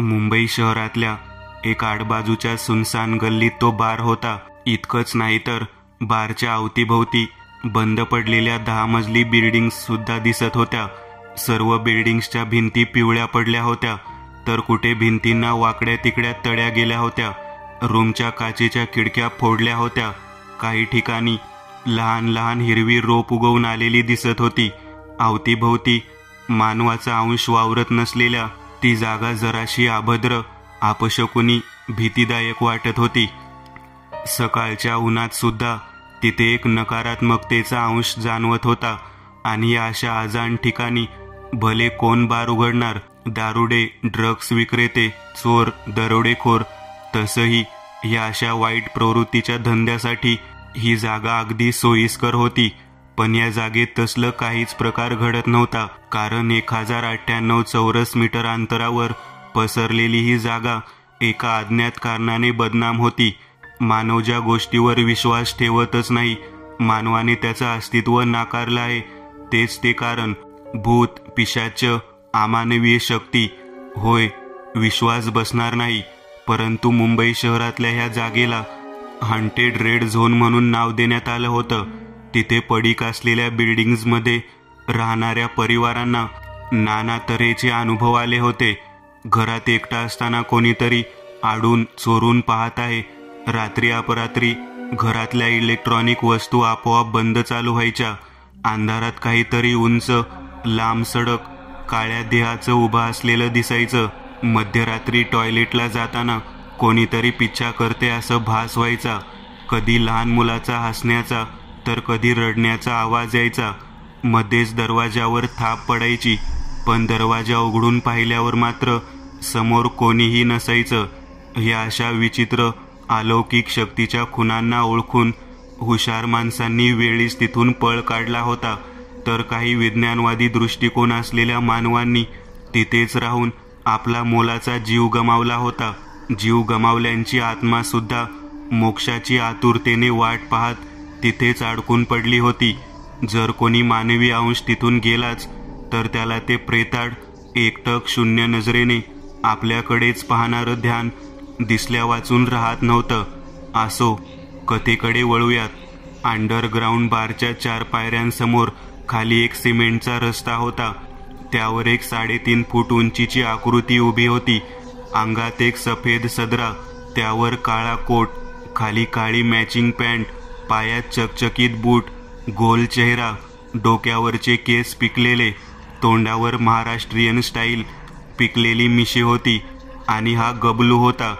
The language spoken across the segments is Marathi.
मुंबई शहरातल्या एक आडबाजूच्या सुनसान गल्लीत तो बार होता. इतकंच नाही तर बारच्या अवतीभोवती बंद पडलेल्या 10 मजली बिल्डिंग्स सुद्धा दिसत होत्या. सर्व बिल्डिंग्सच्या भिंती पिवळ्या पडल्या होत्या, तर कुठे भिंतींना वाकड्या तिकड्या तड्या गेल्या होत्या. रूमच्या काचेच्या खिडक्या फोडल्या होत्या. काही ठिकाणी लहान लहान हिरवी रोप उगवून आलेली दिसत होती. अवतीभोवती मानवाचा अंश वावरत नसलेल्या ती जागा जराशी अभद्र, अपशकुनी, भीतीदायक वाटत होती. सकाळच्या उन्हात सुद्धा तिथे एक नकारात्मकतेचा अंश जाणवत होता. आणि या अशा अजाण ठिकाणी भले कोण बार उघडणार? दारुडे, ड्रग्स विक्रेते, चोर, दरोडेखोर. तसंही या अशा वाईट प्रवृत्तीच्या धंद्यासाठी ही जागा अगदी सोयीस्कर होती. पण या जागेत तसलं काहीच प्रकार घडत नव्हता, कारण 1098 चौरस मीटर अंतरावर पसरलेली ही जागा एका अज्ञात कारणाने बदनाम होती. मानव ज्या गोष्टीवर विश्वास ठेवतच नाही, मानवाने त्याचं अस्तित्व नाकारलं आहे, तेच ते कारण. भूत, पिशाच, अमानवीय शक्ती. होय, विश्वास बसणार नाही. परंतु मुंबई शहरातल्या ह्या जागेला हॉन्टेड रेड झोन म्हणून नाव देण्यात आलं होतं. तिथे पडीक असलेल्या बिल्डिंग्समध्ये राहणाऱ्या परिवारांना नाना तऱ्हेचे अनुभव आले होते. घरात एकटा असताना कोणीतरी आडून चोरून पाहत आहे. रात्री अपरात्री घरातल्या इलेक्ट्रॉनिक वस्तू आपोआप बंद चालू व्हायच्या. अंधारात काहीतरी उंच, लांब सडक, काळ्या देहाचं उभं असलेलं दिसायचं. मध्यरात्री टॉयलेटला जाताना कोणीतरी पिच्छा करते असं भास व्हायचा. कधी लहान मुलाचा हसण्याचा तर कधी रडण्याचा आवाज यायचा. मध्येच दरवाजावर थाप पडायची, पण दरवाजा उघडून पाहिल्यावर मात्र समोर कोणीही नसायचं. या अशा विचित्र अलौकिक शक्तीच्या खुणांना ओळखून हुशार माणसांनी वेळीच तिथून पळ काढला होता. तर काही विज्ञानवादी दृष्टिकोन असलेल्या मानवांनी तिथेच राहून आपला मोलाचा जीव गमावला होता. जीव गमावल्यांची आत्मा सुद्धा मोक्षाची आतुरतेने वाट पाहत तिथेच अडकून पडली होती. जर कोणी मानवी अंश तिथून गेलाच तर त्याला ते प्रेताड, एकटक, शून्य नजरेने आपल्याकडेच पाहणारं ध्यान दिसल्या वाचून राहत नव्हतं. असो, कथेकडे वळूयात. अंडरग्राऊंड बारच्या 4 पायऱ्यांसमोर खाली एक सिमेंटचा रस्ता होता. त्यावर एक 3.5 फूट उंचीची आकृती उभी होती. अंगात एक सफेद सदरा, त्यावर काळा कोट, खाली काळी मॅचिंग पॅन्ट, पायात चकचकीत बूट, गोल चेहरा, डोक्यावरचे केस पिकलेले, तोंडावर महाराष्ट्रीयन स्टाईल पिकलेली मिशी होती. आणि हा गबलू होता.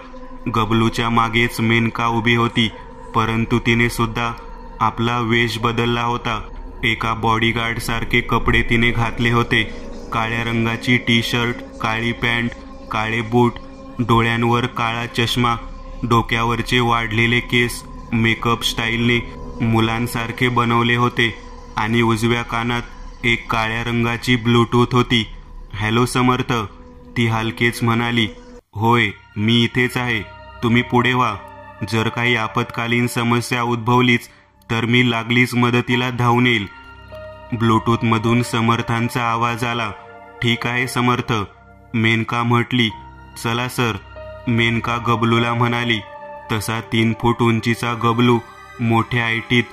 गबलूच्या मागेच मेनका उभी होती, परंतु तिने सुद्धा आपला वेश बदलला होता. एका बॉडीगार्ड सारखे कपडे तिने घातले होते. काळ्या रंगाची टी शर्ट, काळी पॅन्ट, काळे बूट, डोळ्यांवर काळा चष्मा, डोक्यावरचे वाढलेले केस मेकअप स्टाईलने मुलांसारखे बनवले होते. आणि उजव्या कानात एक काळ्या रंगाची ब्लूटूथ होती. हॅलो समर्थ, ती हलकेच म्हणाली. होय, मी इथेच आहे. तुम्ही पुढे व्हा. जर काही आपत्कालीन समस्या उद्भवलीच तर मी लागलीच मदतीला धावून येईल. ब्लूटूथमधून समर्थांचा आवाज आला. ठीक आहे समर्थ, मेनका म्हटली. चला सर, मेनका गबलूला म्हणाली. तसा 3 फूट उंचीचा गबलू मोठ्या ऐटीत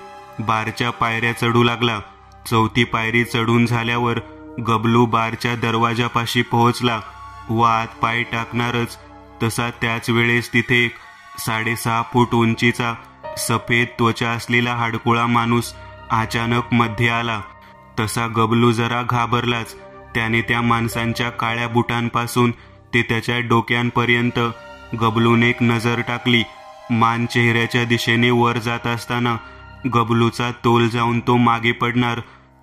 बारच्या पायऱ्या चढू लागला. 4थी पायरी चढून झाल्यावर गबलू बारच्या दरवाजापाशी पोहोचला व आत पाय टाकणारच तसा त्याच वेळेस तिथे एक 6.5 फूट उंचीचा सफेद त्वचा असलेला हाडकुळा माणूस अचानक मध्ये आला. तसा गबलू जरा घाबरलाच. त्याने त्या माणसांच्या काळ्या बुटांपासून ते त्याच्या डोक्यांपर्यंत गबलूने एक नजर टाकली. मान चेहऱ्याच्या दिशेने वर जात असताना गबलूचा तोल जाऊन तो मागे पडणार,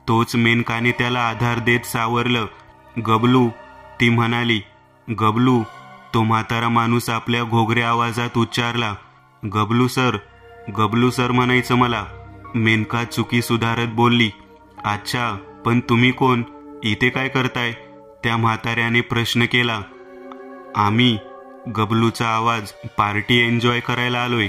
तोच मेनकाने त्याला आधार देत सावरलं. गबलू, ती म्हणाली. गबलू, तो म्हातारा माणूस आपल्या घोगऱ्या आवाजात उच्चारला. गबलू सर म्हणायचं मला. मेनका चुकी सुधारत बोलली. अच्छा, पण तुम्ही कोण? इथे काय करताय? त्या म्हाताऱ्याने प्रश्न केला. आम्ही, गबलूचा आवाज, पार्टी एन्जॉय करायला आलोय.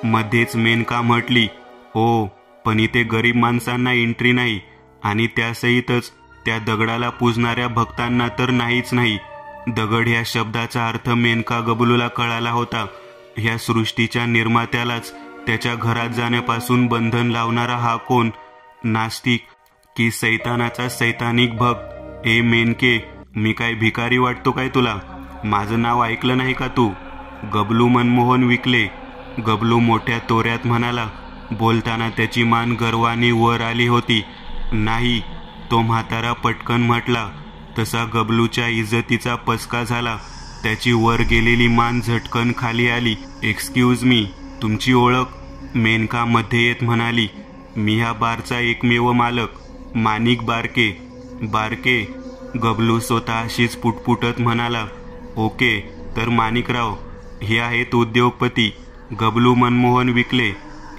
मध्येच मेनका म्हटली. हो, पण इथे गरीब माणसांना एंट्री नाही, आणि त्यासहितच त्या दगडाला पूजणाऱ्या भक्तांना तर नाहीच नाही. दगड ह्या शब्दाचा अर्थ मेनका गबलूला कळाला होता. ह्या सृष्टीच्या निर्मात्यालाच त्याच्या घरात जाण्यापासून बंधन लावणारा हा कोण? नास्तिक की सैतानाचा सैतानिक भक्त? ए मेनके, मी काय भिकारी वाटतो काय तुला? माझं नाव ऐकलं नाही का तू? गबलू मनमोहन विकले. गबलू मोठ्या तोऱ्यात म्हणाला. बोलताना त्याची मान गर्वाने वर आली होती. नाही, तो म्हातारा पटकन म्हटला. तसा गबलूच्या इज्जतीचा पचका झाला. त्याची वर गेलेली मान झटकन खाली आली. एक्सक्यूज मी, तुमची ओळख? मेनका मध्ये येत म्हणाली. मी ह्या बारचा एकमेव मालक, माणिक बारके. बारके? गबलू स्वतःशीच पुटपुटत म्हणाला. ओके, तर माणिकराव हे आहेत उद्योगपती गबलू मनमोहन विकले.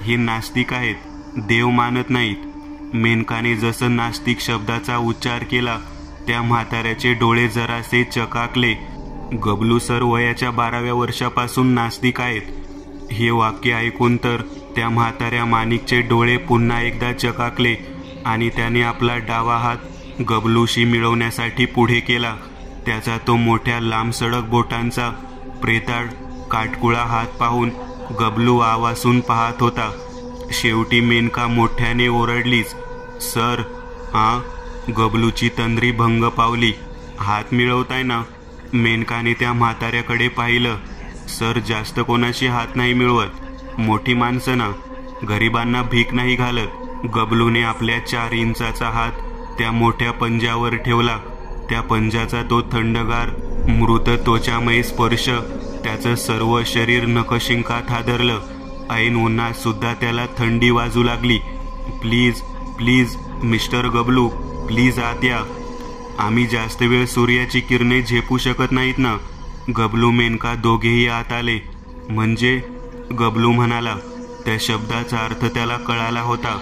हे नास्तिक आहेत, देव मानत नाहीत. मेनकाने जसं नास्तिक शब्दाचा उच्चार केला त्या म्हाताऱ्याचे डोळे जरासे चकाकले. गबलू सर वयाच्या 12व्या वर्षापासून नास्तिक आहेत. हे वाक्य ऐकून तर त्या म्हाताऱ्या माणिकचे डोळे पुन्हा एकदा चकाकले आणि त्याने आपला डावा हात गबलूशी मिळवण्यासाठी पुढे केला. त्याचा तो मोठ्या लांबसडक बोटांचा प्रेताळ काटकुळा हात पाहून गबलू आवासून पाहत होता. शेवटी मेनका मोठ्याने ओरडलीच. सर? गबलूची तंद्री भंग पावली. हात मिळवताय ना? मेनकाने त्या म्हाताऱ्याकडे पाहिलं. सर जास्त कोणाशी हात नाही मिळवत, मोठी माणसं ना, गरिबांना भीक नाही घालत. गबलूने आपल्या 4 इंचाचा हात त्या मोठ्या पंजावर ठेवला. त्या पंजाचा तो थंडगार मृत त्वचामय स्पर्श त्याचं सर्व शरीर नखशिंकात हादरलं. ऐन उन्हात सुद्धा त्याला थंडी वाजू लागली. प्लीज प्लीज मिस्टर गबलू, प्लीज आत या. आम्ही जास्त वेळ सूर्याची किरणे झेपू शकत नाहीत ना. गबलू मेनका दोघेही आत आले. म्हणजे? गबलू म्हणाला. त्या शब्दाचा अर्थ त्याला कळाला होता.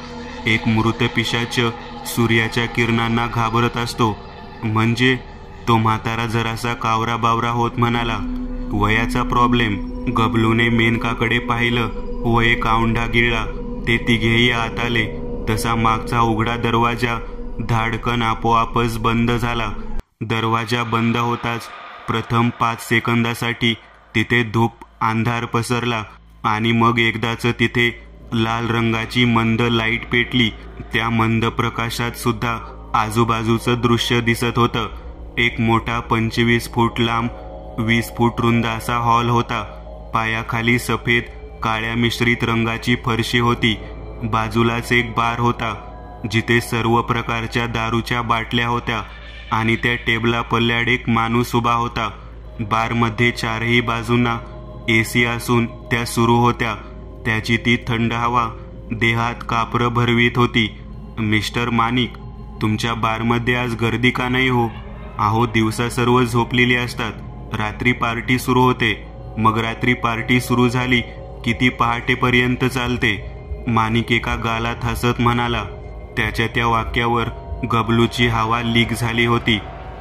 एक मृत पिशाच सूर्याच्या किरणांना घाबरत असतो. म्हणजे? तो म्हातारा जरासा कावरा बावरा होत म्हणाला. वयाचा प्रॉब्लेम. गबलूने मेनकाकडे पाहिलं व एक औंढा गिळला. ते तिघेही आत आले. तसा मागचा उघडा दरवाजा धाडकन आपोआपच बंद झाला. दरवाजा बंद होताच प्रथम 5 सेकंदासाठी तिथे धूप अंधार पसरला आणि मग एकदाच तिथे लाल रंगाची मंद लाईट पेटली. त्या मंद प्रकाशात सुद्धा आजूबाजूचं दृश्य दिसत होतं. एक मोठा 25 फूट लांब 20 फूट रुंद असा हॉल होता. पायाखाली सफेद काळ्या मिश्रित रंगाची फरशी होती. बाजूलाच एक बार होता जिथे सर्व प्रकारच्या दारूच्या बाटल्या होत्या आणि त्या टेबला पल्ल्याड एक माणूस उभा होता. बारमध्ये 4ही बाजूंना AC असून त्या सुरू होत्या. त्याची ती थंड हवा देहात कापरं भरवीत होती. मिस्टर माणिक, तुमच्या बारमध्ये आज गर्दी का नाही हो? अहो, दिवसा सर्व झोपलेली असतात, रात्री पार्टी सुरू होते. मग रात्री पार्टी सुरू झाली की ती पहाटेपर्यंत चालते. माणिक एका गालात हसत म्हणाला. त्याच्या त्या वाक्यावर गबलूची हवा लीक झाली होती.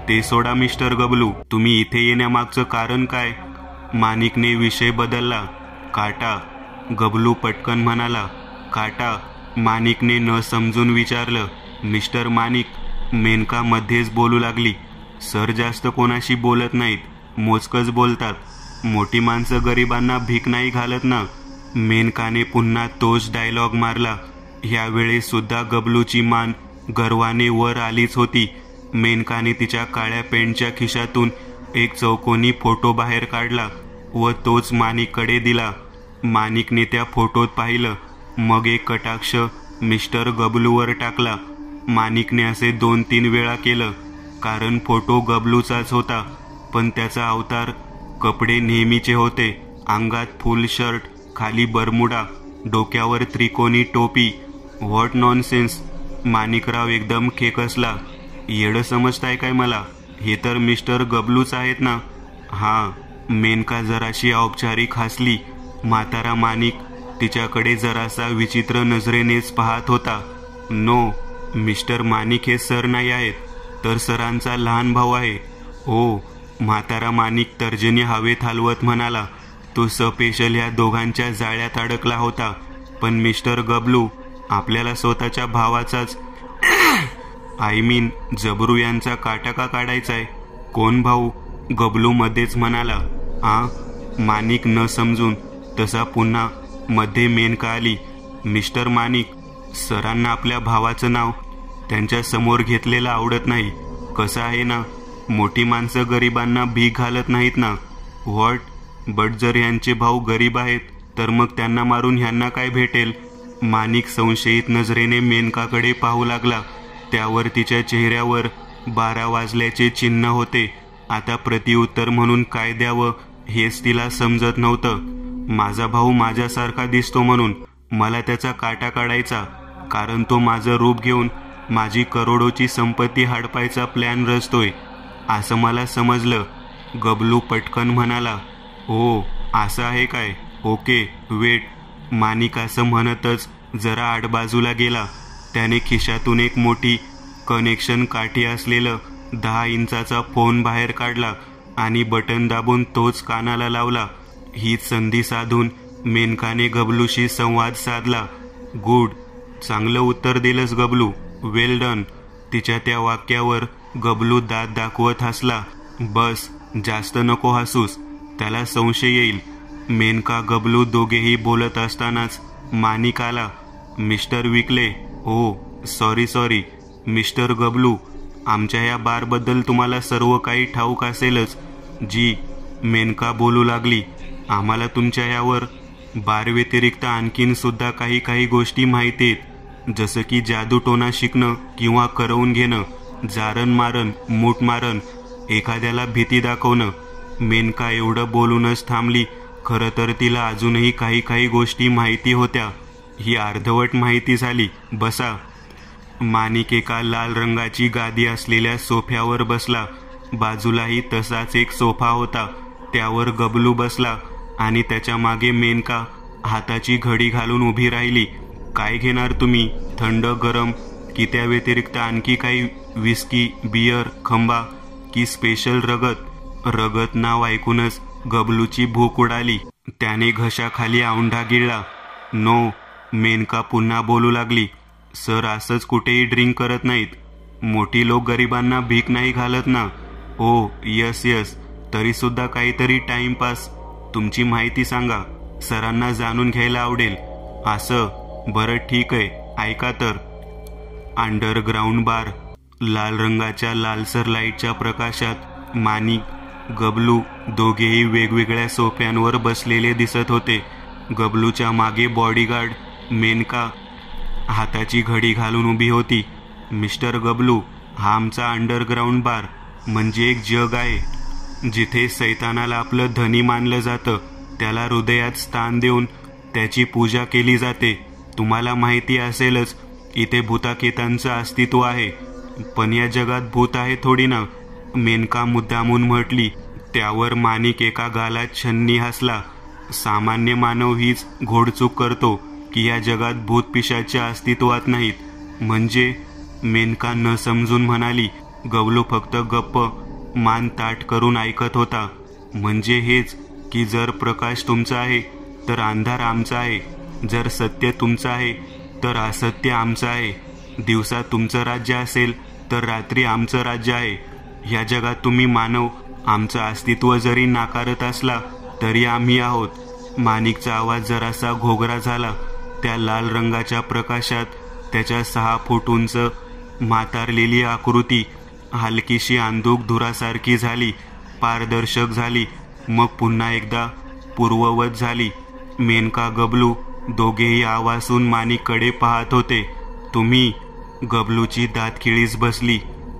ते सोडा मिस्टर गबलू, तुम्ही इथे येण्यामागचं कारण काय? माणिकने विषय बदलला. काटा? गबलू पटकन म्हणाला. काटा? माणिकने न समजून विचारलं. मिस्टर माणिक, मेनका मध्येच बोलू लागली. सर जास्त कोणाशी बोलत नाहीत, मोजकच बोलतात. मोठी माणसं गरिबांना भीक नाही घालत ना. मेनकाने पुन्हा तोच डायलॉग मारला. यावेळेस सुद्धा गबलूची मान गर्वाने वर आलीच होती. मेनकाने तिच्या काळ्या पॅन्टच्या खिशातून एक चौकोनी फोटो बाहेर काढला व तोच माणिककडे दिला. माणिकने त्या फोटोत पाहिलं. मग एक कटाक्ष मिस्टर गबलूवर टाकला. माणिकने असे 2-3 वेळा केलं, कारण फोटो गबलूचाच होता. पण त्याचा अवतार, कपडे नेहमीचे होते. अंगात फुल शर्ट, खाली बरमुडा, डोक्यावर त्रिकोणी टोपी. What nonsense. माणिकराव एकदम खेकसला. येडं समजताय काय मला? हे तर मिस्टर गबलूच आहेत ना. हां. मेनका जराशी औपचारिक हसली. म्हातारा माणिक तिच्याकडे जरासा विचित्र नजरेनेच पाहत होता. नो, मिस्टर माणिक हे सर नाही आहेत, तर सरांचा लहान भाऊ आहे. ओ, म्हातारा माणिक तर्जनी हवेत हलवत म्हणाला. तो सपेशल ह्या दोघांच्या जाळ्यात अडकला होता. पण मिस्टर गबलू, आपल्याला स्वतःच्या भावाचाच आय मीन जबरू यांचा काटा का काढायचाय? कोण भाऊ? गबलू मध्येच म्हणाला. माणिक न समजून तसा पुन्हा मध्ये मेनका आली. मिस्टर माणिक, सरांना आपल्या भावाचं नाव त्यांच्या समोर घेतलेलं आवडत नाही. कसं आहे ना, मोठी माणसं गरिबांना भीक घालत नाहीत ना. व्हॉट? बट जर यांचे भाऊ गरीब आहेत तर मग त्यांना मारून ह्यांना काय भेटेल? माणिक संशयित नजरेने मेनकाकडे पाहू लागला. त्यावर तिच्या चेहऱ्यावर 12 वाजल्याचे चिन्ह होते. आता प्रतिउत्तर म्हणून काय द्यावं हेच तिला समजत नव्हतं. माझा भाऊ माझ्यासारखा दिसतो म्हणून मला त्याचा काटा काढायचा, कारण तो माझं रूप घेऊन माझी करोडोची संपत्ती हडपायचा प्लॅन रचतोय असं मला समजलं. गबलू पटकन म्हणाला. हो, असं आहे काय? Okay, weight. माणिक असं म्हणतच जरा आडबाजूला गेला. त्याने खिशातून एक मोठी कनेक्शन काठी असलेलं 10 इंचाचा फोन बाहेर काढला आणि बटन दाबून तोच कानाला लावला. हीच संधी साधून मेनकाने गबलूशी संवाद साधला. गुड, चांगलं उत्तर दिलंस गबलू, वेल डन. तिच्या त्या वाक्यावर गबलू दात दाखवत हसला. बस, जास्त नको हसूस, त्याला संशय येईल. मेनका गबलू दोघेही बोलत असतानाच माणिक आला. मिस्टर विकले. हो, सॉरी मिस्टर गबलू, आमच्या या बारबद्दल तुम्हाला सर्व काही ठाऊक असेलच. जी, मेनका बोलू लागली. आम्हाला तुमच्या यावर बार व्यतिरिक्त आणखीन सुद्धा काही गोष्टी माहिती आहेत, जसं की जादूटोना शिकणं किंवा करवून घेणं, जारण मारण, मूठ मारण, एखाद्याला भीती दाखवणं. मेनका एवढं बोलूनच थांबली. खरं तर तिला अजूनही काही गोष्टी माहिती होत्या. ही अर्धवट माहिती झाली. बसा. माणिक एका लाल रंगाची गादी असलेल्या सोफ्यावर बसला. बाजूलाही तसाच एक सोफा होता. त्यावर गबलू बसला आणि त्याच्या मागे मेनका हाताची घडी घालून उभी राहिली. काय घेणार तुम्ही? थंड, गरम की त्या व्यतिरिक्त आणखी काही? विस्की, बियर, खंबा की स्पेशल रगत? रगत नाव ऐकूनच गबलूची भूक उडाली. त्याने घशाखाली औंढा गिळला. नो, मेनका पुन्हा बोलू लागली. सर असंच कुठेही ड्रिंक करत नाहीत. मोठी लोक गरिबांना भीक नाही घालत ना. ओ यस, तरी सुद्धा काहीतरी टाइमपास. तुमची माहिती सांगा, सरांना जाणून घ्यायला आवडेल. असं? बरं ठीक आहे, ऐका तर. अंडरग्राऊंड बार. लाल रंगाच्या लालसर लाईटच्या प्रकाशात माणिक, गबलू दोघेही वेगवेगळ्या सोफ्यांवर बसलेले दिसत होते. गबलूच्या मागे बॉडीगार्ड मेनका हाताची घडी घालून उभी होती. मिस्टर गबलू, हा आमचा अंडरग्राऊंड बार म्हणजे एक जग आहे जिथे सैतानाला आपलं धनी मानलं जातं. त्याला हृदयात स्थान देऊन त्याची पूजा केली जाते. तुम्हाला माहिती असेलच, इथे भूताकेतांचं अस्तित्व आहे. पण या जगात भूत आहे थोडी ना, मेनका मुद्दामून म्हटली. त्यावर माणिक एका गालात छन्नी हसला. सामान्य मानव हीच घोडचूक करतो की या जगात भूत पिशाच्या अस्तित्वात नाहीत. म्हणजे? मेनका न समजून म्हणाली. गबलू फक्त गप्प मान ताठ करून ऐकत होता. म्हणजे हेच की जर प्रकाश तुमचा आहे तर अंधार आमचा आहे, जर सत्य तुमचं आहे तर असत्य आमचं आहे, दिवसा तुमचं राज्य असेल तर रात्री आमचं राज्य आहे. ह्या जगात तुम्ही मानव आमचं अस्तित्व जरी नाकारत असला तरी आम्ही आहोत. माणिकचा आवाज जरासा घोगरा झाला. त्या लाल रंगाच्या प्रकाशात त्याच्या 6 फूट उंच म्हातारलेली आकृती हलकीशी अंधुक धुरासारखी झाली, पारदर्शक झाली, मग पुन्हा एकदा पूर्ववत झाली. मेनका, गबलू दोघेही आवासून माणिककडे पाहत होते. तुम्ही? गबलूची दातखिळीच बसली.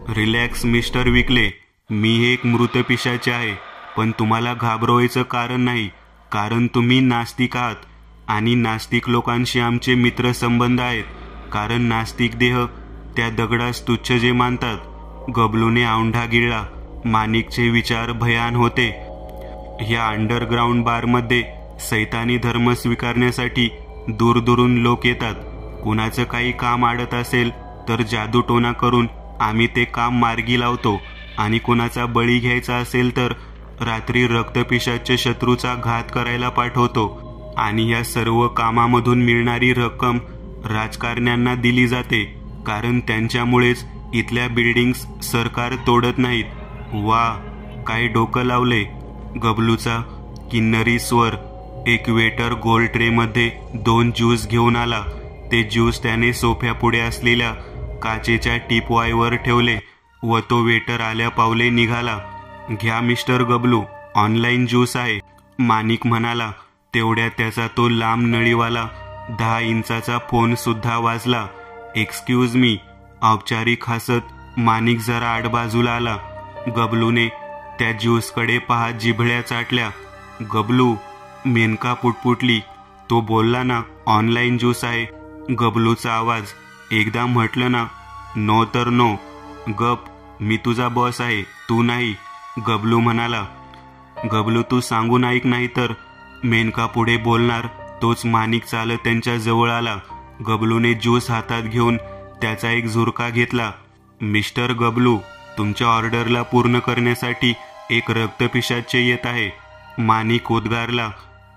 रिलॅक्स मिस्टर विकले, मी एक मृत पिशाच आहे. पण तुम्हाला घाबरवायचं कारण नाही, कारण तुम्ही नास्तिक आहात आणि नास्तिक लोकांशी आमचे मित्र संबंध आहेत. कारण नास्तिक देह त्या दगडास तुच्छ जे मानतात. गबलूने औंढा गिळला. माणिकचे विचार भयान होते. या अंडरग्राऊंड बारमध्ये सैतानी धर्म स्वीकारण्यासाठी दूरदूरून लोक येतात. कुणाचं काही काम अडत असेल तर जादूटोना करून आम्ही ते काम मार्गी लावतो आणि कुणाचा बळी घ्यायचा असेल तर रात्री रक्तपिशाच्या शत्रूचा घात करायला पाठवतो. आणि या सर्व कामामधून मिळणारी रक्कम राजकारण्यांना दिली जाते, कारण त्यांच्यामुळेच इथल्या बिल्डिंग्स सरकार तोडत नाहीत. वा, काय डोकं लावले? गबलूचा किन्नरी स्वर. एक वेटर गोल ट्रेमध्ये 2 ज्यूस घेऊन आला. ते ज्यूस त्याने सोफ्यापुढे असलेल्या काचेच्या टीपॉयवर ठेवले व तो वेटर आल्या पावले निघाला. घ्या मिस्टर गबलू, ऑनलाईन ज्यूस आहे, माणिक म्हणाला. तेवढ्यात त्याचा तो लांब नळीवाला 10 इंचाचा फोन सुद्धा वाजला. एक्सक्यूज मी, औपचारिक हसत माणिक जरा आडबाजूला आला. गबलूने त्या ज्यूसकडे पाहत जिभळ्या चाटल्या. गबलू, मेनका पुटपुटली. तो बोलला ना ऑनलाईन ज्यूस आहे. गबलूचा आवाज. एकदा म्हटलं ना, नो तर नो. गप, मी तुझा बॉस आहे, तू नाही, गबलू म्हणाला. गबलू, तू सांगून ऐक, नाही तर. मेनका पुढे बोलणार तोच माणिक चालत त्यांच्या जवळ आला. गबलूने ज्यूस हातात घेऊन त्याचा एक झुरका घेतला. मिस्टर गबलू, तुमच्या ऑर्डरला पूर्ण करण्यासाठी एक रक्तपिशाच्य येत आहे, माणिक उद्गारला.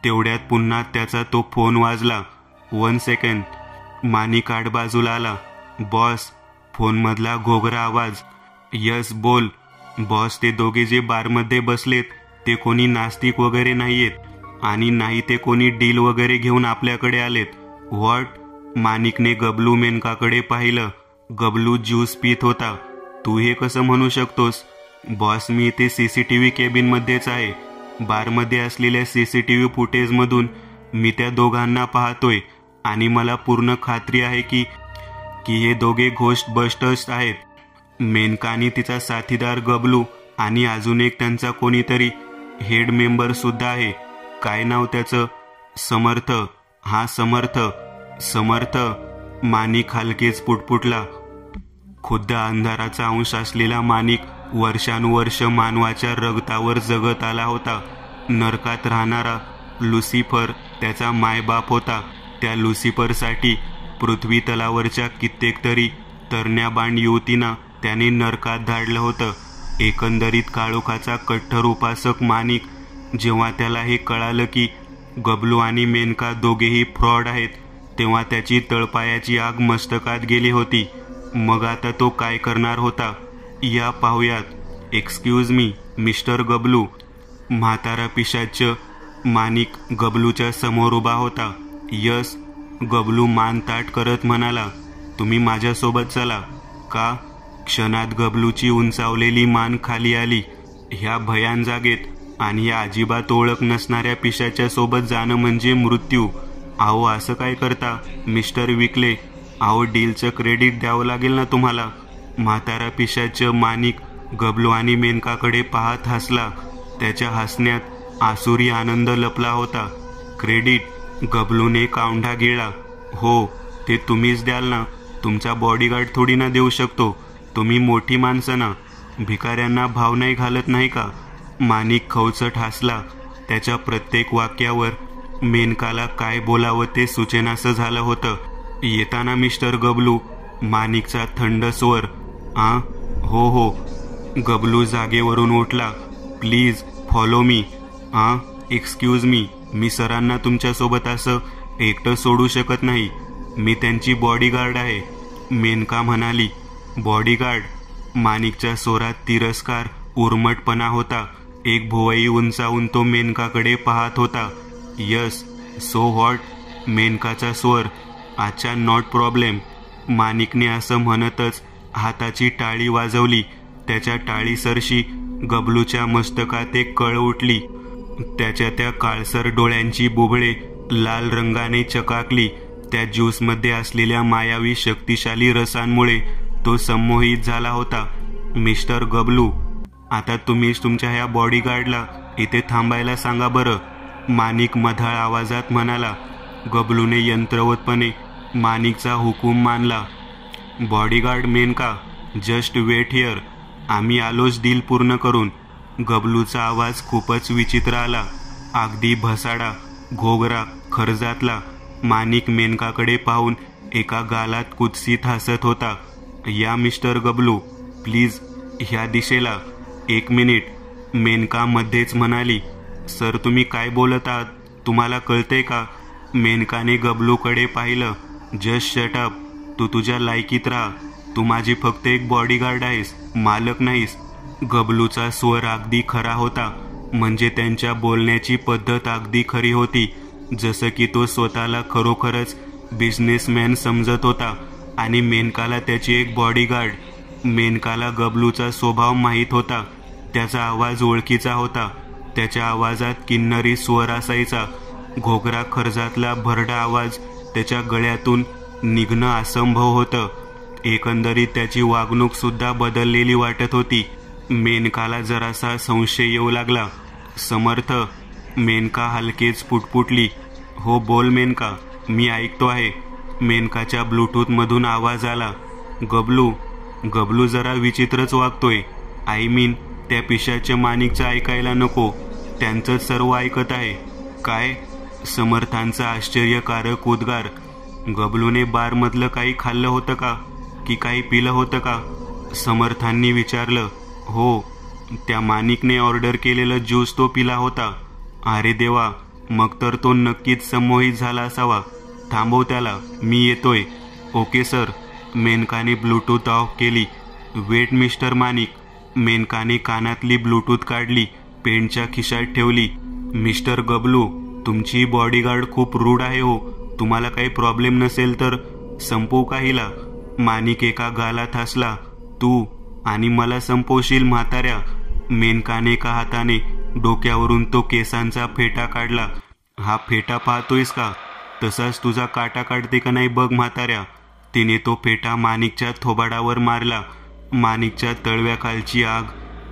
तेवढ्यात पुन्हा त्याचा तो फोन वाजला. 1 सेकंड. माणिक आडबाजूला आला. बॉस, फोनमधला घोगरा आवाज. यस, बोल. बॉस, ते दोघे जे बारमध्ये बसलेत ते कोणी नास्तिक वगैरे नाहीयेत आणि नाही ते कोणी डील वगैरे घेऊन आपल्याकडे आलेत. व्हॉट? माणिकने गबलू मेनकाकडे पाहिलं. गबलू ज्यूस पीत होता. तू हे कसं म्हणू शकतोस? बॉस, मी इथे CCTV केबिनमध्येच आहे. बारमध्ये असलेल्या CCTV फुटेजमधून मी त्या दोघांना पाहतोय आणि मला पूर्ण खात्री आहे की हे दोघे घोस्ट बस्टर्स आहेत. मेनका आणि तिचा साथीदार गबलू आणि अजून एक त्यांचा कोणीतरी हेड मेंबर सुद्धा आहे. काय नाव त्याचं? समर्थ. हा, समर्थ. समर्थ, माणिक हलकेच पुटपुटला. खुद्द अंधाराचा अंश असलेला माणिक वर्षानुवर्ष मानवाच्या रगतावर जगत आला होता. नरकात राहणारा लुसिफर त्याचा मायबाप होता. त्या लुसिफरसाठी पृथ्वी तलावरच्या कित्येक तरी तरण्याबाण युवतींना त्याने नरकात धाडलं होतं. एकंदरीत काळोखाचा कठ्ठर उपासक माणिक, जेव्हा त्याला हे कळालं की गबलू आणि मेनका दोघेही फ्रॉड आहेत, तेव्हा त्याची तळपायाची आग मस्तकात गेली होती. मग आता तो काय करणार होता? या पाहूयात. Excuse me, mister Gablu. म्हातारा पिशाच्य माणिक गबलूच्या समोर उभा होता. यस, गबलू मान ताट करत म्हणाला. तुम्ही माझ्यासोबत चला. का? क्षणात गबलूची उंचावलेली मान खाली आली. ह्या भयान जागेत आणि या अजिबात ओळख नसणाऱ्या पिशाच्या सोबत जाणं म्हणजे मृत्यू. अहो, असं काय करता मिस्टर विकले? अहो, डीलचं क्रेडिट द्यावं लागेल ना तुम्हाला. म्हातारा पिशाचं माणिक गबलू आणि मेनकाकडे पाहत हसला. त्याच्या हसण्यात आसुरी आनंद लपला होता. क्रेडिट? गबलूने कावंढा गिळला. हो, ते तुम्हीच द्याल ना. तुमचा बॉडीगार्ड थोडी ना देऊ शकतो. तुम्ही मोठी माणसं ना, भिकाऱ्यांना भाव नाही घालत नाही का? माणिक खवचट हसला. त्याच्या प्रत्येक वाक्यावर मेनकाला काय बोलावं ते सुचेनासं झालं होतं. येताना मिस्टर गबलू, माणिकचा थंड स्वर. हो हो. गबलू जागेवरून उठला. Please follow me. Excuse me सरांना तुमच्यासोबत असं एकटं सोडू शकत नाही. मी त्यांची बॉडीगार्ड आहे, मेनका म्हणाली. बॉडीगार्ड? माणिकच्या स्वरात तिरस्कार, उर्मटपणा होता. एक भुवई उंचावून तो मेनकाकडे पाहत होता. Yes, so what? मेनकाचा स्वर. अच्छा, नॉट प्रॉब्लेम. माणिकने असं म्हणतच हाताची टाळी वाजवली. त्याच्या टाळीसरशी गबलूच्या मस्तकात एक कळ उठली. त्याच्या त्या काळसर डोळ्यांची बुबळे लाल रंगाने चकाकली. त्या ज्यूसमध्ये असलेल्या मायावी शक्तिशाली रसांमुळे तो संमोहित झाला होता. मिस्टर गबलू, आता तुम्हीच तुमच्या ह्या बॉडीगार्डला इथे थांबायला सांगा बरं, माणिक मधाळ आवाजात म्हणाला. गबलूने यंत्रवतपणे माणिकचा हुकूम मानला. Bodyguard Menaka, just wait here. आम्ही आलोच डील पूर्ण करून. गबलूचा आवाज खूपच विचित्र आला. अगदी भसाडा, घोगरा, खरजातला. माणिक मेनकाकडे पाहून एका गालात कुत्सित हसत होता. या मिस्टर गबलू, प्लीज ह्या दिशेला. 1 मिनिट. मेनका मध्येच म्हणाली. सर, तुम्ही काय बोलत आहात? तुम्हाला कळतंय का? मेनकाने गबलूकडे पाहिलं. Just shut up. तू तुझ्या लायकीत राहा. तू माझी फक्त एक बॉडीगार्ड आहेस, मालक नाहीस. गबलूचा स्वर अगदी खरा होता, म्हणजे त्यांच्या बोलण्याची पद्धत अगदी खरी होती, जसं की तो स्वतःला खरोखरच बिझनेसमॅन समजत होता आणि मेनकाला त्याची एक बॉडीगार्ड. मेनकाला गबलूचा स्वभाव माहीत होता, त्याचा आवाज ओळखीचा होता, त्याच्या आवाजात किन्नरी स्वर असायचा. घोगरा खर्जातला भरडा आवाज त्याच्या गळ्यातून निघणं असंभव होतं. एकंदरीत त्याची वागणूक सुद्धा बदललेली वाटत होती. मेनकाला जरासा संशय येऊ लागला. समर्थ, मेनका हलकेच पुटपुटली. हो बोल मेनका, मी ऐकतो आहे. मेनकाच्या ब्लूटूथमधून आवाज आला. गबलू जरा विचित्रच वागतोय. आय मीन त्या पिशाच्या माणिकचं ऐकायला नको, त्यांचंच सर्व ऐकत आहे. काय? समर्थांचा आश्चर्यकारक उद्गार. गबलूने बारमधलं काही खाल्लं होतं का, की काही पिलं होतं का? समर्थांनी विचारलं. हो, त्या माणिकने ऑर्डर केलेलं ज्यूस तो पिला होता. अरे देवा, मग तर तो नक्कीच संमोहित झाला असावा. थांबव त्याला, मी येतोय. Okay sir. मेनकाने ब्लूटूथ ऑफ केली. Wait mister Manik. मेनकाने कानातली ब्लूटूथ काढली, पेंटच्या खिशात ठेवली. मिस्टर गबलू, तुमची बॉडीगार्ड खूप रूड आहे हो. तुम्हाला काही प्रॉब्लेम नसेल तर संपवू का हिला? माणिक एका गालात हसला. तू आणि मला संपवशील म्हाताऱ्या? मेनकाने एका हाताने डोक्यावरून तो केसांचा फेटा काढला. हा फेटा पाहतोयस का? तसाच तुझा काटा काढते का नाही बघ म्हाताऱ्या. तिने तो फेटा माणिकच्या थोबाडावर मारला. माणिकच्या तळव्याखालची आग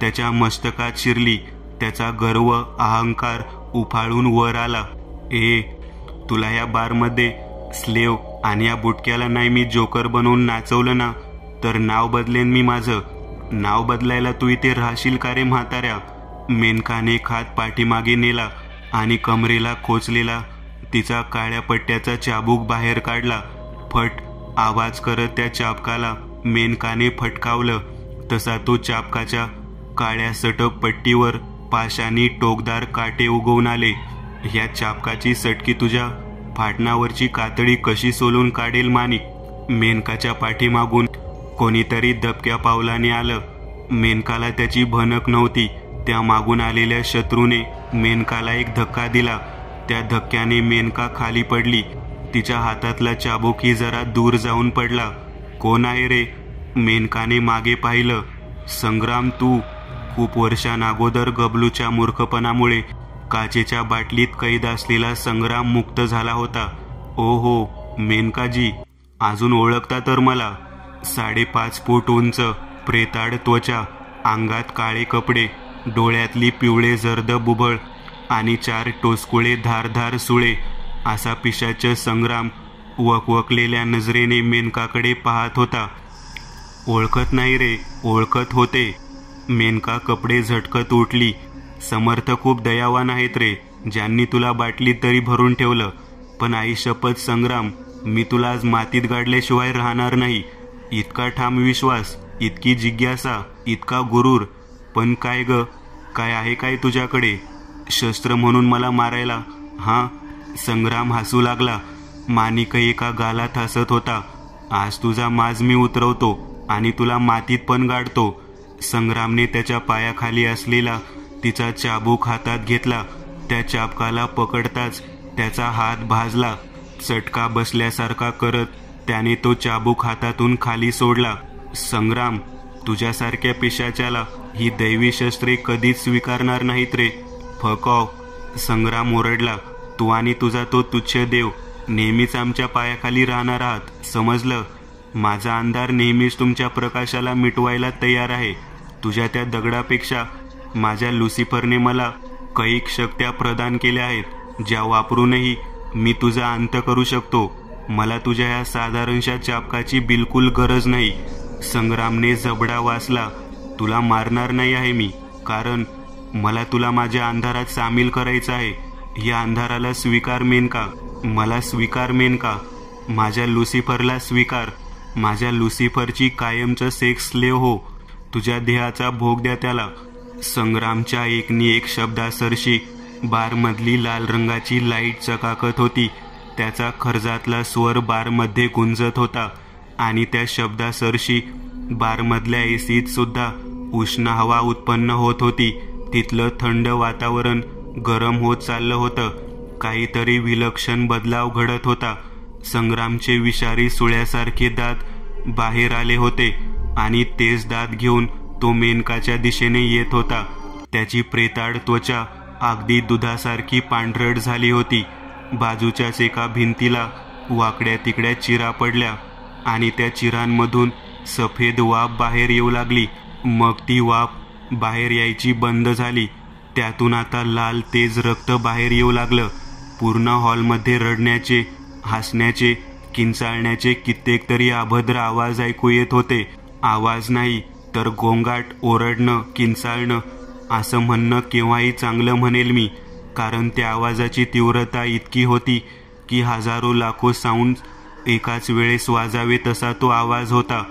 त्याच्या मस्तकात शिरली. त्याचा गर्व, अहंकार उफाळून वर आला. तुला या बारमध्ये स्लेव आणि या बुटक्याला नाही मी जोकर बनवून नाचवलं ना, तर नाव बदलेन मी माझं. नाव बदलायला तू इथे राहशील का रे म्हाताऱ्या? मेनकाने हात पाठीमागे नेला आणि कमरेला खोचलेला तिचा काळ्या पट्ट्याचा चाबूक बाहेर काढला. फट आवाज करत त्या चाबकाला मेनकाने फटकावलं. तसा तो चाबकाच्या काळ्या सटक पट्टीवर पाशानी टोकदार काटे उगवून आले. ह्या चाबकाची सटकी तुझ्या फाटणावरची कातडी कशी सोलून काढेल माणिक? मेनकाच्या पाठीमागून कोणीतरी दबक्या पावलाने आलं. मेनकाला त्याची भनक नव्हती. त्या मागून आलेल्या शत्रूने मेनकाला एक धक्का दिला. त्या धक्क्याने मेनका खाली पडली. तिच्या हातातला चाबूकही जरा दूर जाऊन पडला. कोण आहे रे? मेनकाने मागे पाहिलं. संग्राम, तू? खूप वर्षांअगोदर गबलूच्या मूर्खपणामुळे काचेच्या बाटलीत कैद असलेला संग्राम मुक्त झाला होता. ओहो मेनकाजी, अजून ओळखता तर मला? 5.5 फूट उंच, प्रेताळ त्वचा, अंगात काळे कपडे, डोळ्यातली पिवळे जर्द बुबळ आणि 4 टोचकुळे धारधार सुळे असा पिशाच संग्राम वकवकलेल्या नजरेने मेनकाकडे पाहत होता. ओळखत नाही रे, ओळखत होते. मेनका कपडे झटकत उठली. समर्थ खूप दयावान आहेत रे, ज्यांनी तुला बाटलीत तरी भरून ठेवलं. पण आई शपथ संग्राम, मी तुला आज मातीत गाडल्याशिवाय राहणार नाही. इतका ठाम विश्वास, इतकी जिज्ञासा, इतका गुरूर. पण काय ग, काय आहे काय तुझ्याकडे? शस्त्र म्हणून मला मारायला? हां? संग्राम हसू लागला. माणिक एका गालात हसत होता. आज तुझा माज मी उतरवतो आणि तुला मातीत पण गाडतो. संग्रामने त्याच्या पायाखाली असलेला तिचा चाबूक हातात घेतला. त्या चाबकाला पकडताच त्याचा हात भाजला. चटका बसल्यासारखा करत त्याने तो चाबूक हातातून खाली सोडला. संग्राम, तुझ्यासारख्या पिशाच्याला ही दैवी शस्त्रे कधीच स्वीकारणार नाहीत रे. Fuck off. संग्राम ओरडला. तू आणि तुझा तो तुच्छ देव नेहमीच आमच्या पायाखाली राहणार आहात, समजलं? माझा अंधार नेहमीच तुमच्या प्रकाशाला मिटवायला तयार आहे. तुझ्या त्या दगडापेक्षा माझ्या लुसिफरने मला कैक शक्त्या प्रदान केल्या आहेत, ज्या वापरूनही मी तुझा अंत करू शकतो. मला तुझ्या या साधारणशा चाबकाची बिलकुल गरज नाही. संग्रामने जबडा वासला. तुला मारणार नाही आहे मी, कारण मला तुला माझ्या अंधारात सामील करायचं आहे. या अंधाराला स्वीकार मेनका, मला स्वीकार मेनका. माझ्या लुसिफरला स्वीकार. माझ्या लुसिफरची कायमचं सेक्स स्लेव हो. तुझ्या देहाचा भोग द्या त्याला. संग्रामच्या एकनी एक शब्दासरशी बारमधली लाल रंगाची लाईट चकाकत होती. त्याचा खर्जातला स्वर बारमध्ये गुंजत होता आणि त्या शब्दासरशी बारमधल्या एसीत सुद्धा उष्ण हवा उत्पन्न होत होती. तिथलं थंड वातावरण गरम होत चाललं होतं. काहीतरी विलक्षण बदलाव घडत होता. संग्रामचे विषारी सुळ्यासारखे दात बाहेर आले होते आणि तेच दात घेऊन तो मेनकाच्या दिशेने येत होता. त्याची प्रेताळ त्वचा अगदी दुधासारखी पांढरट झाली होती. बाजूच्याच एका भिंतीला वाकड्या तिकड्या चिरा पडल्या आणि त्या चिरांमधून सफेद वाफ बाहेर येऊ लागली. मग ती वाफ बाहेर यायची बंद झाली. त्यातून आता लाल तेज रक्त बाहेर येऊ लागलं. पूर्ण हॉलमध्ये रडण्याचे, हसण्याचे, किंचाळण्याचे कित्येक तरी अभद्र आवाज ऐकू येत होते. आवाज नाही तर गोंगाट, ओरडणं, किंचाळणं असं म्हणणं केव्हाही चांगलं म्हणेल मी, कारण त्या आवाजाची तीव्रता इतकी होती की हजारो लाखो साऊंड एकाच वेळेस वाजावे तसा तो आवाज होता.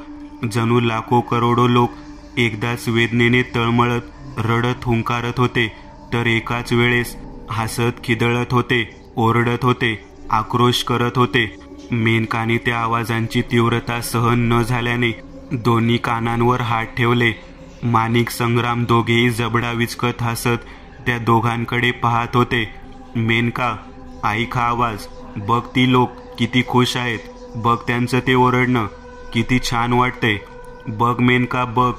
जणू लाखो करोडो लोक एकदाच वेदनेने तळमळत रडत हुंकारत होते, तर एकाच वेळेस हसत खिदळत होते, ओरडत होते, आक्रोश करत होते. मेनकाने त्या आवाजांची तीव्रता सहन न झाल्याने दोन्ही कानांवर हात ठेवले. माणिक, संग्राम दोघेही जबडा विचकत हसत त्या दोघांकडे पाहत होते. मेनका, ऐक हा आवाज, बघ ती लोक किती खुश आहेत, बघ त्यांचं ते ओरडणं किती छान वाटतंय. बघ मेनका, बघ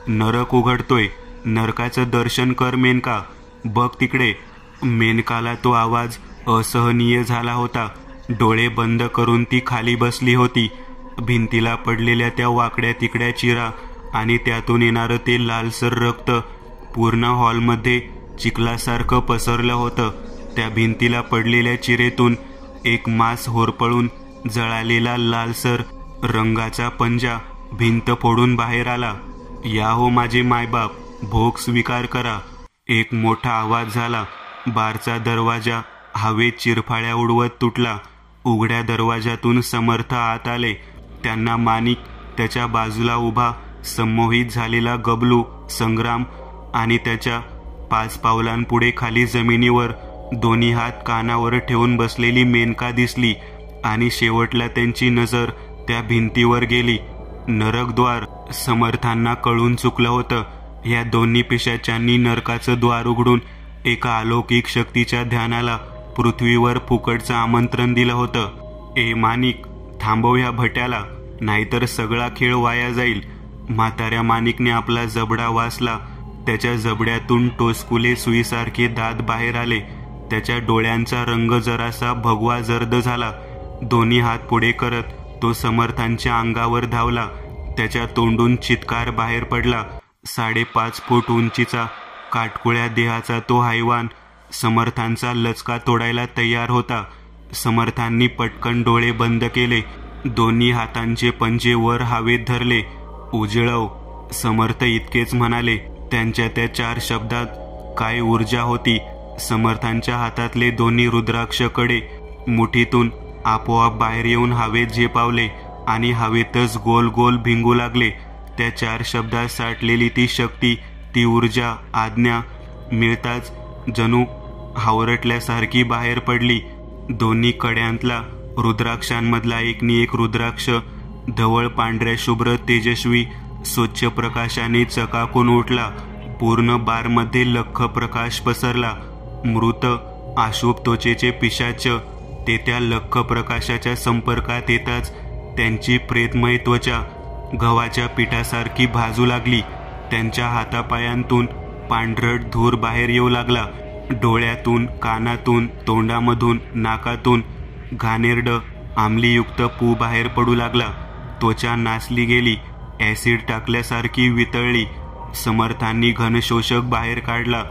नरक उघडतोय, नरकाचं दर्शन कर मेनका, बघ तिकडे. मेनकाला तो आवाज असहनीय झाला होता. डोळे बंद करून ती खाली बसली होती. भिंतीला पडलेल्या त्या वाकड्या तिकड्या चिरा आणि त्यातून येणारं ते लालसर रक्त पूर्ण हॉलमध्ये चिखलासारखं पसरलं होतं. त्या भिंतीला पडलेल्या चिरेतून एक मांस होरपळून जळालेला लालसर रंगाचा पंजा भिंत फोडून बाहेर आला. या हो माझे मायबाप, भोग स्वीकार करा. एक मोठा आवाज झाला. बारचा दरवाजा हवेत चिरफाळ्या उडवत तुटला. उघड्या दरवाजातून समर्थ आत आले. त्यांना माणिक, त्याच्या बाजूला उभा संमोहित झालेला गबलू, संग्राम आणि त्याच्या 5 पावलांपुढे खाली जमिनीवर दोन्ही हात कानावर ठेवून बसलेली मेनका दिसली आणि शेवटला त्यांची नजर त्या भिंतीवर गेली. नरकद्वार. समर्थांना कळून चुकलं होतं. या दोन्ही पिशाच्यांनी नरकाचं द्वार उघडून एका अलौकिक शक्तीच्या ध्यानाला पृथ्वीवर फुकटचं आमंत्रण दिलं होतं. ए माणिक, थांबव ह्या भट्याला, नाहीतर सगळा खेळ वाया जाईल. म्हाताऱ्या माणिकने आपला जबडा वासला. त्याच्या जबड्यातून टोचकुले सुईसारखे दात बाहेर आले. त्याच्या डोळ्यांचा रंग जरासा भगवा जर्द झाला. दोन्ही हात पुढे करत तो समर्थांच्या अंगावर धावला. त्याच्या तोंडून चित्कार बाहेर पडला. 5.5 फूट उंचीचा काटकुळ्या देहाचा तो हैवान समर्थांचा लचका तोडायला तयार होता. समर्थांनी पटकन डोळे बंद केले. दोन्ही हातांचे पंजे वर हवेत धरले. उजळव. समर्थ इतकेच म्हणाले. त्यांच्या त्या 4 शब्दात काय ऊर्जा होती. समर्थांच्या हातातले दोन्ही रुद्राक्ष कडे मुठीतून आपोआप बाहेर येऊन हवेत झेपावले आणि हवेतच गोल गोल भिंगू लागले. त्या 4 शब्दात साठलेली ती शक्ती, ती ऊर्जा, आज्ञा मिळताच जणू हावरटल्यासारखी बाहेर पडली. दोन्ही कड्यांतला रुद्राक्षांमधला एक रुद्राक्ष धवळ पांढऱ्या शुभ्र तेजस्वी स्वच्छ प्रकाशाने चकाकून उठला. पूर्ण बारमध्ये लख्ख प्रकाश पसरला. मृत अशुभ त्वचेचे पिशाच ते त्या लख्ख प्रकाशाच्या संपर्कात येताच त्यांची प्रेतमय त्वचा गव्हाच्या पिठासारखी भाजू लागली. त्यांच्या हातापायांतून पांढरट धूर बाहेर येऊ लागला. डोळ्यातून, कानातून, तोंडामधून, नाकातून घाणेरडं आम्लीयुक्त पू बाहेर पडू लागला. त्वचा नासली गेली, ॲसिड टाकल्यासारखी वितळली. समर्थांनी घनशोषक बाहेर काढला.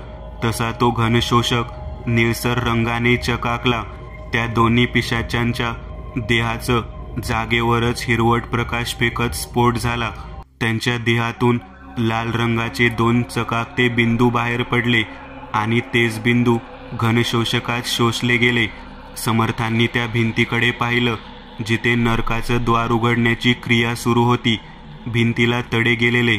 तसा तो घनशोषक निळसर रंगाने चकाकला. त्या दोन्ही पिशाच्यांच्या देहाचं जागेवरच हिरवट प्रकाश फेकत स्फोट झाला. त्यांच्या देहातून लाल रंगाचे 2 चकाकते बिंदू बाहेर पडले आणि तेच बिंदू घनशोषकात शोषले गेले. समर्थांनी त्या भिंतीकडे पाहिलं जिथे नरकाचं द्वार उघडण्याची क्रिया सुरू होती. भिंतीला तडे गेलेले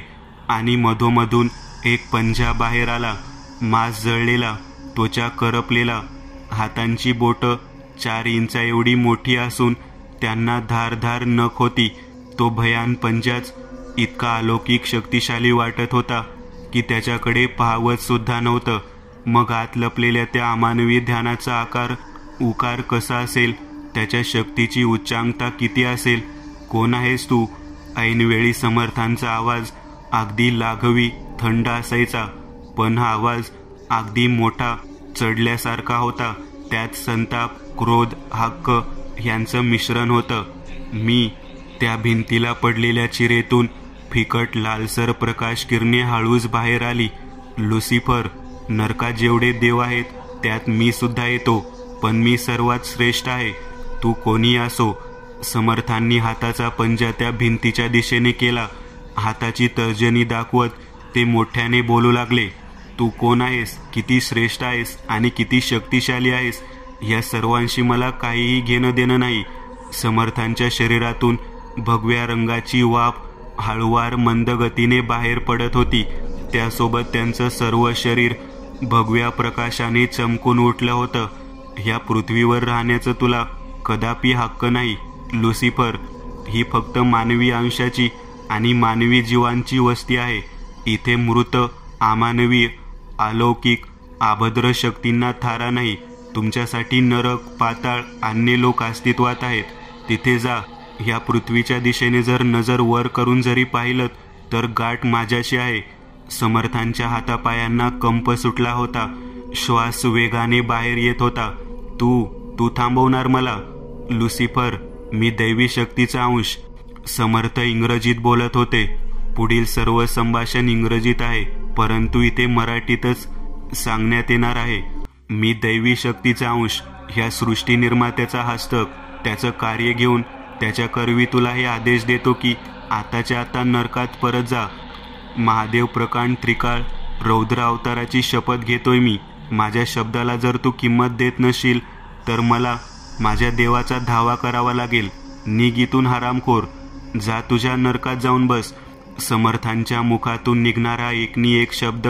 आणि मधोमधून एक पंजा बाहेर आला. मांस जळलेला, त्वचा करपलेला. हातांची बोटं 4 इंचा एवढी मोठी असून त्यांना धारधार नख होती. तो भयान पंजाच इतका अलौकिक शक्तिशाली वाटत होता की त्याच्याकडे पाहावत सुद्धा नव्हतं. मग आत लपलेल्या त्या अमानवी ध्यानाचा आकार उकार कसा असेल, त्याच्या शक्तीची उच्चांकता किती असेल? कोण आहेस तू? ऐनवेळी समर्थांचा आवाज अगदी लाघवी थंड असायचा, पण हा आवाज अगदी मोठा चढल्यासारखा होता. त्यात संताप, क्रोध, हक्क यांचं मिश्रण होतं. मी त्या भिंतीला पडलेल्या चिरेतून फिकट लालसर प्रकाश किरणे हळूच बाहेर आली. लुसिफर, नरकात जेवढे देव आहेत त्यात मी सुद्धा येतो, पण मी सर्वात श्रेष्ठ आहे, तू कोणी असो. समर्थांनी हाताचा पंजा त्या भिंतीच्या दिशेने केला. हाताची तर्जनी दाखवत ते मोठ्याने बोलू लागले, तू कोण आहेस, किती श्रेष्ठ आहेस आणि किती शक्तिशाली आहेस, या सर्वांशी मला काहीही घेणं देणं नाही. समर्थांच्या शरीरातून भगव्या रंगाची वाफ हळूवार मंद गतीने बाहेर पडत होती. त्यासोबत त्यांचं सर्व शरीर भगव्या प्रकाशाने चमकून उठलं होतं. ह्या पृथ्वीवर राहण्याचं तुला कदापि हक्क नाही लुसिफर. ही फक्त मानवी अंशाची आणि मानवी जीवांची वस्ती आहे. इथे मृत, अमानवी, अलौकिक, अभद्र शक्तींना थारा नाही. तुमच्यासाठी नरक, पाताळ, अन्य लोक अस्तित्वात आहेत. तिथे जा. ह्या पृथ्वीच्या दिशेने जर नजर वर करून जरी पाहिलं तर गाठ माझ्याशी आहे. समर्थांच्या हातापायांना कंप सुटला होता. श्वास वेगाने बाहेर येत होता. तू थांबवणार मला लुसिफर? मी दैवी शक्तीचा अंश. समर्थ इंग्रजीत बोलत होते. पुढील सर्व संभाषण इंग्रजीत आहे, परंतु इथे मराठीतच सांगण्यात येणार आहे. मी दैवी शक्तीचा अंश, ह्या सृष्टी निर्मात्याचा हस्तक. त्याचं कार्य घेऊन त्याच्या करवी तुला हे आदेश देतो की आताच्या आता नरकात परत जा. महादेव प्रकांड त्रिकाळ रौद्र अवताराची शपथ घेतोय मी. माझ्या शब्दाला जर तू किंमत देत नशील तर मला माझ्या देवाचा धावा करावा लागेल. निघ इथून हरामखोर. जा तुझ्या नरकात जाऊन बस. समर्थांच्या मुखातून निघणारा एकनी एक शब्द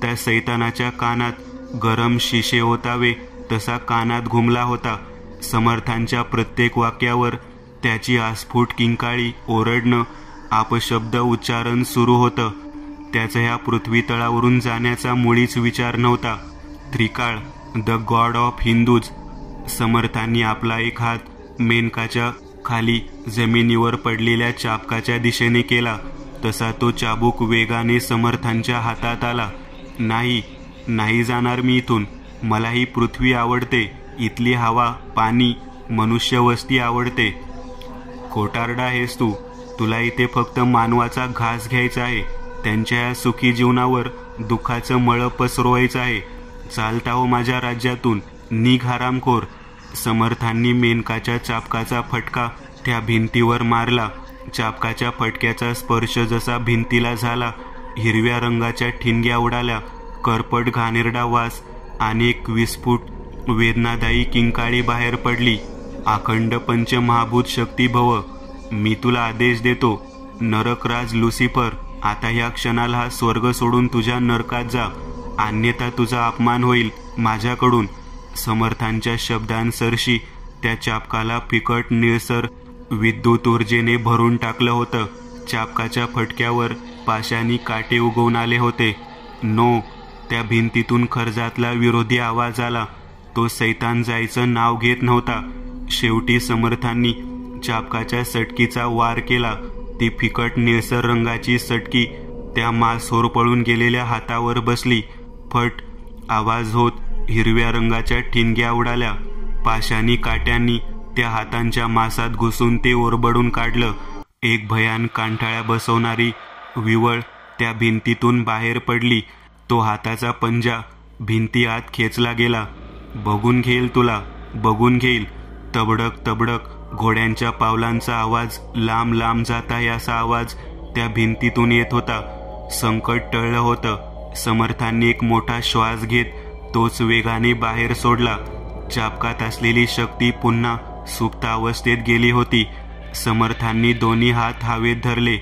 त्या सैतानाच्या कानात गरम शिशे होतावे तसा कानात घुमला होता. समर्थांच्या प्रत्येक वाक्यावर त्याची आस्फुट किंकाळी, ओरडणं, अपशब्द उच्चारण सुरू होतं. त्याचा ह्या पृथ्वी तळावरून जाण्याचा मुळीच विचार नव्हता. त्रिकाळ, द गॉड ऑफ हिंदूज. समर्थांनी आपला एक हात मेनकाच्या खाली जमिनीवर पडलेल्या चाबकाच्या दिशेने केला. तसा तो चाबूक वेगाने समर्थांच्या हातात आला. नाही जाणार मी इथून. मला ही पृथ्वी आवडते. इथली हवा, पाणी, मनुष्यवस्ती आवडते. खोटारडा आहेस तू. तुला इथे फक्त मानवाचा घास घ्यायचा आहे. त्यांच्या या सुखी जीवनावर दुःखाचं मळं पसरवायचं आहे. चालता हो माझ्या राज्यातून. निघ हरामखोर. समर्थांनी मेनकाच्या चाबकाचा फटका त्या भिंतीवर मारला. चाबकाच्या फटक्याचा स्पर्श जसा भिंतीला झाला, हिरव्या रंगाच्या ठिणग्या उडाल्या. करपट घाणेरडा वास आणि एक विस्फुट वेदनादायी किंकाळी बाहेर पडली. अखंड पंचमहाभूत शक्ती भव, मी तुला आदेश देतो. नरकराज लुसिफर, आता ह्या क्षणाला हा स्वर्ग सोडून तुझ्या नरकात जा, अन्यथा तुझा अपमान होईल माझ्याकडून. समर्थांच्या शब्दांसरशी त्या चाबकाला फिकट निळसर विद्युत ऊर्जेने भरून टाकलं होतं. चाबकाच्या फटक्यावर पाशानी काटे उगवून आले होते. नो. त्या भिंतीतून खर्जातला विरोधी आवाज आला. तो सैतान जायचं नाव घेत नव्हता. शेवटी समर्थांनी चाबकाच्या सटकीचा वार केला. ती फिकट निळसर रंगाची सटकी त्या मांस होरपळून गेलेल्या हातावर बसली. फट आवाज होत हिरव्या रंगाच्या ठिणग्या उडाल्या. पाशानी काट्यांनी त्या हातांच्या मांसात घुसून ते ओरबडून काढलं. एक भयान कांठाळ्या बसवणारी विवळ त्या भिंतीतून बाहेर पडली. तो हाताचा पंजा भिंती आत खेचला गेला. बघून घेईल तुला, बघून घेईल. तबडक तबडक घोड्यांच्या पावलांचा आवाज, लांब लांब जाता याचा आवाज त्या भिंतीतून येत होता. संकट टळलं होतं. समर्थांनी एक मोठा श्वास घेत तोच वेगाने बाहेर सोडला. चाबकात असलेली शक्ती पुन्हा सुप्त अवस्थेत गेली होती. समर्थांनी दोन्ही हात हवेत धरले.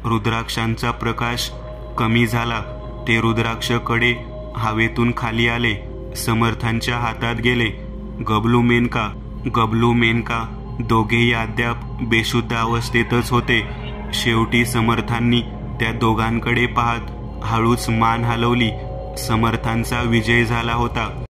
रुद्राक्षांचा प्रकाश कमी झाला. ते रुद्राक्ष कडे हवेतून खाली आले. समर्थांच्या हातात गेले. गबलू मेनका दोघेही अद्याप बेशुद्ध अवस्थेतच होते. शेवटी समर्थांनी त्या दोघांकडे पाहत हळूच मान हलवली. समर्थांचा विजय झाला होता.